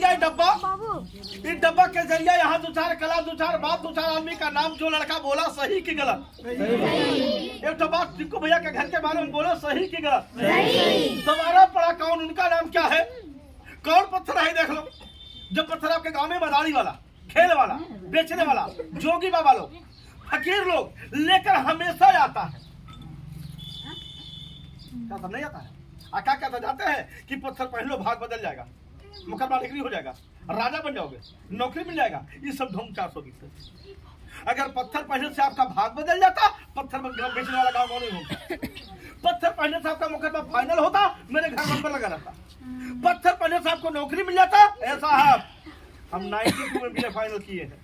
भैया डब्बा, इस डब्बा के जरिए यहाँ दो चार कला, दो चार बात, दो चार आदमी का नाम जो लड़का बोला सही की गलत। एक तो बात टिक्कू भैया के घर के बारे में बोला सही की गलत। दोबारा पड़ा कौन, उनका नाम क्या है, कौन पत्थर है देख लो। जब पत्थर आपके गाँव में मदारी वाला, खेल वाला, बेचने वाला, जोगी बाबा लोग, फकीर लोग लेकर हमेशा आता है। क्या सब नहीं आता है? क्या कहता जाते हैं कि पत्थर पहन लो भाग बदल जाएगा, मुकदमा डिग्री हो जाएगा, राजा बन जाओगे, नौकरी मिल जाएगा। ये सब ढोंग 420 है। अगर पत्थर पहनने से आपका भाग बदल जाता, पत्थर बेचने वाला गाँव नहीं होता। पत्थर पहनने से आपका मुकदमा फाइनल होता, मेरे घर नंबर लगा रहता। पत्थर पहनने से आपको नौकरी मिल जाता। ऐसा है, हम 92 में भी फाइनल किए हैं,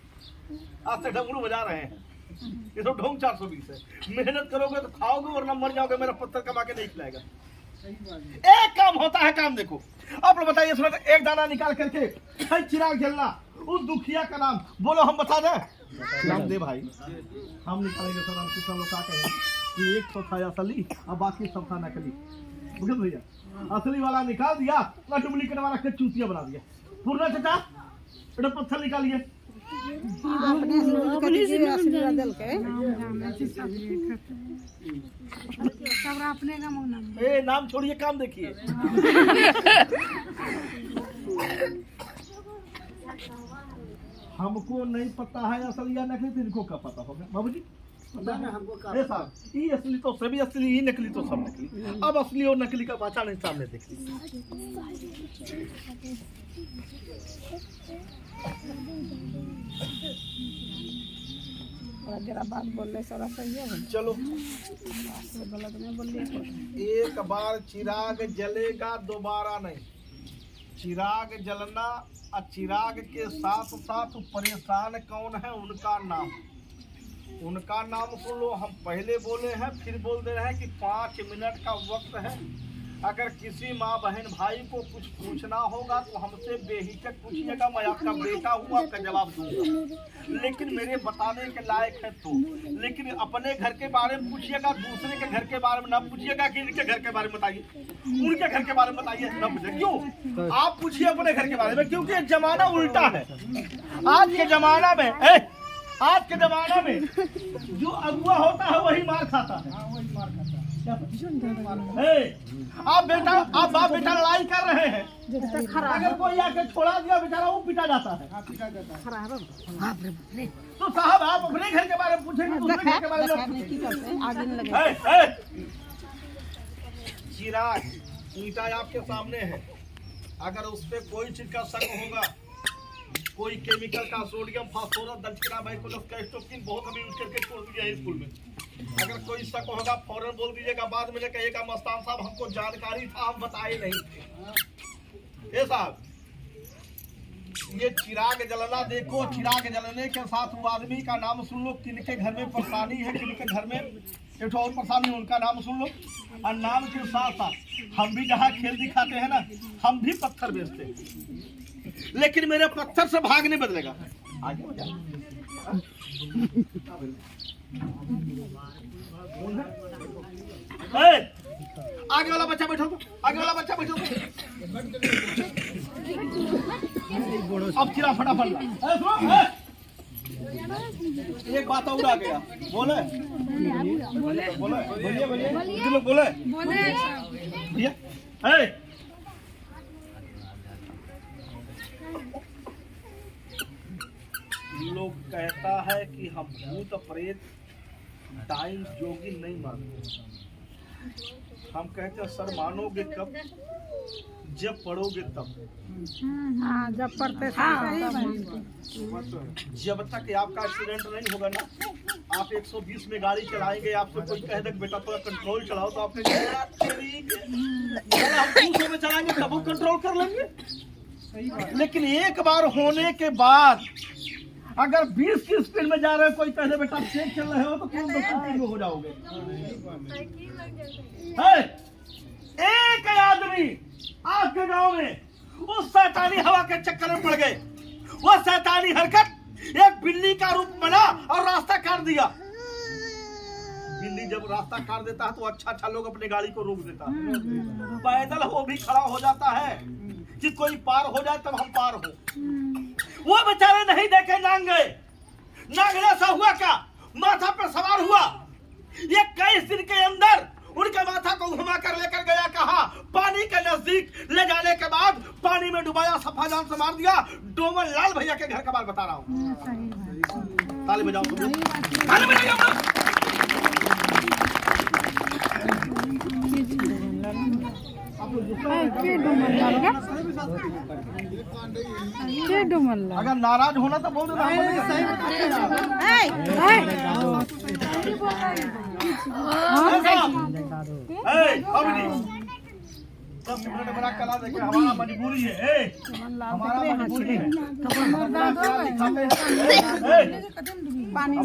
आज तक डमरू बजा रहे हैं। ये तो ढोंग 420 है। मेहनत करोगे तो खाओगे वरना मर जाओगे। मेरा पत्थर कमा के नहीं खिलाएगा। एक काम होता है, काम देखो आप लोग बताइए। थोड़ा एक दाना निकाल करके चिराग जलना, उस दुखिया का नाम बोलो, हम बता दें। नाम दे भाई, हम निकालेंगे सर। हम कुछ लोग क्या कहें कि एक सौ था असली और बाकी सब था नकली। बुझल भैया, असली वाला निकाल दिया, डुप्लीकेट वाला के चूतिया बना दिया। पूर्णा चाचा बेटा पत्थर निकालिए। ए नाम छोड़िए, काम देखिए। हमको नहीं पता है असली या नकली, तो इनको क्या पता होगा बाबू जी? ये असली तो सभी असली, ही नकली तो सब नकली। अब असली और नकली का पहचान नहीं सामने देख लीजिए। जरा बात बोल रहे सारा सही है। चलो गलत नहीं बोल रही। एक बार चिराग जलेगा, दोबारा नहीं। चिराग जलना और चिराग के साथ साथ परेशान कौन है, उनका नाम सुन लो। हम पहले बोले हैं, फिर बोल दे रहे हैं कि 5 मिनट का वक्त है। अगर किसी माँ बहन भाई को कुछ पूछना होगा तो हमसे बेहिचक पूछिएगा, मैं आपका बेटा हूँ, आपका जवाब दूंगा। लेकिन मेरे बताने के लायक है तो। लेकिन अपने घर के बारे में पूछिएगा, दूसरे के घर के बारे में ना पूछिएगा कि इनके घर के बारे में बताइए, उनके घर के बारे में बताइए ना पूछिए। क्यों? आप पूछिए अपने घर के बारे में, क्योंकि जमाना उल्टा है। आज के जमाना में जो अगुआ होता है वही मार खाता है। आप बाप बेटा लड़ाई कर रहे हैं, अगर कोई आके छोड़ा दिया बेचारा वो पिटा जाता है। तो साहब आप अपने घर के बारे में पूछेंगे, दूसरे घर के बारे में पूछेंगे। चिराग ईटा आपके सामने है, अगर उस पर कोई चीज का शक होगा, कोई केमिकल का, सोडियम फास्फोरस दक्षिणा बाइकोलोस्टोकिन बहुत अभी यूज करके छोड़ दिया है स्कूल में। अगर कोई शक होगा फौरन बोल दीजिएगा, बाद में कहिएगा मस्तान साहब हमको जानकारी था, हम बताए नहीं। ये साहब ये चिराग जलना देखो, चिराग जलने के साथ वो आदमी का नाम सुन लो। किनके घर में परेशानी है, किनके घर में एक और परेशानी है, उनका नाम सुन लो। और नाम के साथ साथ हम भी जहाँ खेल दिखाते हैं ना, हम भी पत्थर बेचते हैं, लेकिन मेरे पत्थर से भाग नहीं बदलेगा। आगे आगे वाला बच्चा बैठो, आगे वाला बच्चा बैठो। अब चिरा फटाफट एक बात और आ गया। बोले भैया लोग कहता है कि हम भूत प्रेत डाइन जोगी नहीं मानते। हम कहते हैं सर मानोगे कब, जब पढ़ोगे तब। जब पढ़ते जब तक आपका एक्सीडेंट नहीं होगा ना, आप 120 में गाड़ी चलाएंगे, आपसे कोई कह दे बेटा थोड़ा कंट्रोल चलाओ, तो आप कहेंगे हम 200 में चलाएंगे तब वो कंट्रोल कर लेंगे। लेकिन एक बार होने के बाद अगर 20 की स्पीड में जा रहे हैं, कोई कह दे बेटा चेक चल रहे हो, तो तुम 200 में हो जाओगे। एक आदमी आपके गांव में उस शैतानी हवा के चक्कर में पड़ गए। वो शैतानी हरकत एक बिल्ली का रूप बना और रास्ता काट दिया। बिल्ली जब रास्ता काट देता है तो अच्छा लोग अपनी गाड़ी को रोक देता है, पैदल वो भी खड़ा हो जाता है कि कोई पार हो जाए तब हम पार हो। वो बेचारे नहीं देखे, नांग गए। नांगने से हुआ क्या, माथा पर सवार हुआ, ये 21 दिन के अंदर उनके माथा को घुमा कर लेकर गया, कहा पानी के नजदीक ले जाने के बाद पानी में डुबाया, सफा जान से मार दिया। डोमन लाल भैया के घर का बात बता रहा हूँ। ताली बजाओ, ताली बजाओ। अगर नाराज होना तो बोल देना। बड़ा कला देखे, हमारा मजबूरी है, हमारा मजबूरी है। पानी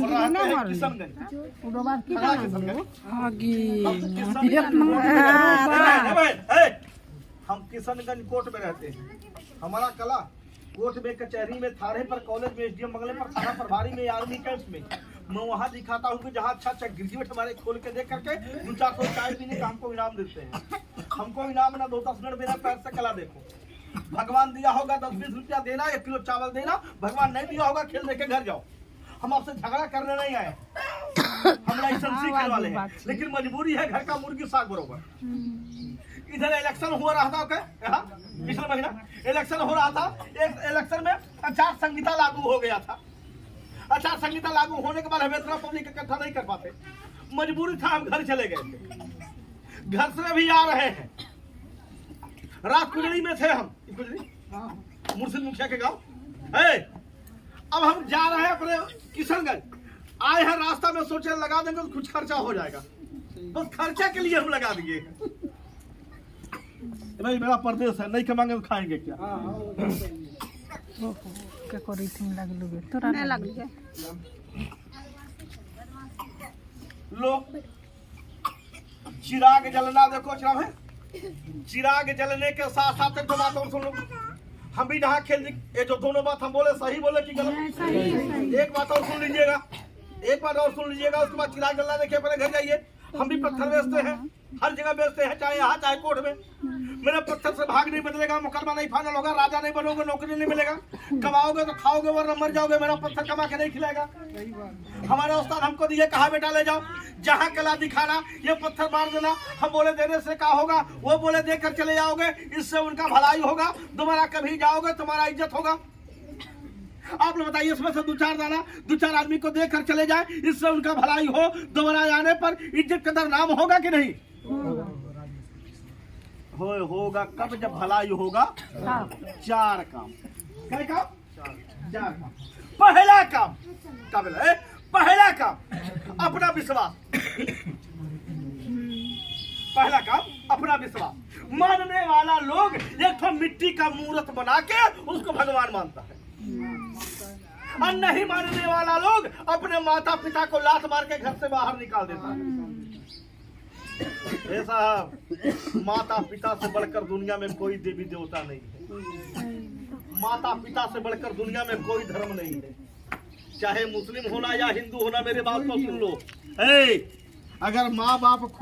हम किशनगंज कोर्ट में रहते हैं। हमारा कला कोर्ट में, कचहरी में, थाने पर, कॉलेज में, एसडीएम बंगले पर, थाना प्रभारी में, आर्मी कैंप में मैं वहाँ दिखाता हूँ कि जहाँ अच्छा ग्रेजुएट हमारे खोल के देख करके 2-4 चाय पीने का हमको इनाम देते हैं। हमको इनाम ना 2-10 मिनट देना, पैर से कला देखो। भगवान दिया होगा 10-20 रुपया देना, 1 किलो चावल देना। भगवान नहीं दिया होगा, खेल देके घर जाओ। हम आपसे झगड़ा करने नहीं आए, हम लाइसेंस सीखने वाले हैं, लेकिन मजबूरी है, घर का मुर्गी साग बरोबर। इधर इलेक्शन हो रहा था, यहाँ पिछले महीना इलेक्शन हो रहा था। एक इलेक्शन में आचार संहिता लागू हो गया था। आचार संहिता लागू होने के बाद हम इतना पब्लिक इकट्ठा नहीं कर पाते, मजबूरी था, हम घर चले गए थे। घर से भी आ रहे हैं, रात कुजड़ी में थे हम, मुर्शिद मुखिया के गाँव। अब हम जा रहे हैं अपने किशनगंज, आए हैं, रास्ता में सोचे लगा देंगे तो कुछ खर्चा हो जाएगा, बस खर्चा के लिए हम लगा दिए। भाई मेरा परदेश है, नहीं कमाएंगे तो खाएंगे क्या? लो चिराग जलना देखो, चिराग है, चिराग जलने के साथ साथ दो बात और सुन लो। हम भी यहाँ खेल, ये जो दोनों बात हम बोले सही बोले कि गलत? एक बात और सुन लीजिएगा, एक बात और सुन लीजिएगा, उसके बाद चिराग जलना देखिए, अपने घर जाइए। हम भी पत्थर बेचते हैं, हर जगह बेचते हैं, चाहे यहाँ चाहे कोर्ट में। मेरे पत्थर से भाग नहीं बदलेगा, मुकदमा नहीं फाइनल होगा, राजा नहीं बनोगे, नौकरी नहीं मिलेगा। कमाओगे तो खाओगे वरना मर जाओगे, मेरा पत्थर कमा के नहीं खिलाएगा। हमारे उस्ताद हमको दिए, कहा बेटा ले जाओ, जहाँ कला दिखाना, ये पत्थर मार देना। हम बोले देने से क्या होगा, वो बोले देकर चले जाओगे, इससे उनका भलाई होगा, दोबारा कभी जाओगे तुम्हारा इज्जत होगा। आप लोग बताइए, इसमें से 2-4 दाना 2-4 आदमी को देकर चले जाए, इससे उनका भलाई हो, दोबारा आने पर इज्जत कदर नाम होगा कि नहीं? होगा कब, जब भलाई होगा। 4 काम, क्या काम? 4 काम। पहला काम क्या बोला? पहला काम अपना विश्वास। पहला काम अपना विश्वास। मानने वाला लोग एक तो मिट्टी का मूर्त बना के उसको भगवान मानता है, और नहीं मानने वाला लोग अपने माता पिता को लात मार के घर से बाहर निकाल देता है। ऐसा माता पिता से बढ़कर दुनिया में कोई देवी देवता नहीं है, माता पिता से बढ़कर दुनिया में कोई धर्म नहीं है। चाहे मुस्लिम होना या हिंदू होना, मेरे बात को सुन लो। अगर माँ बाप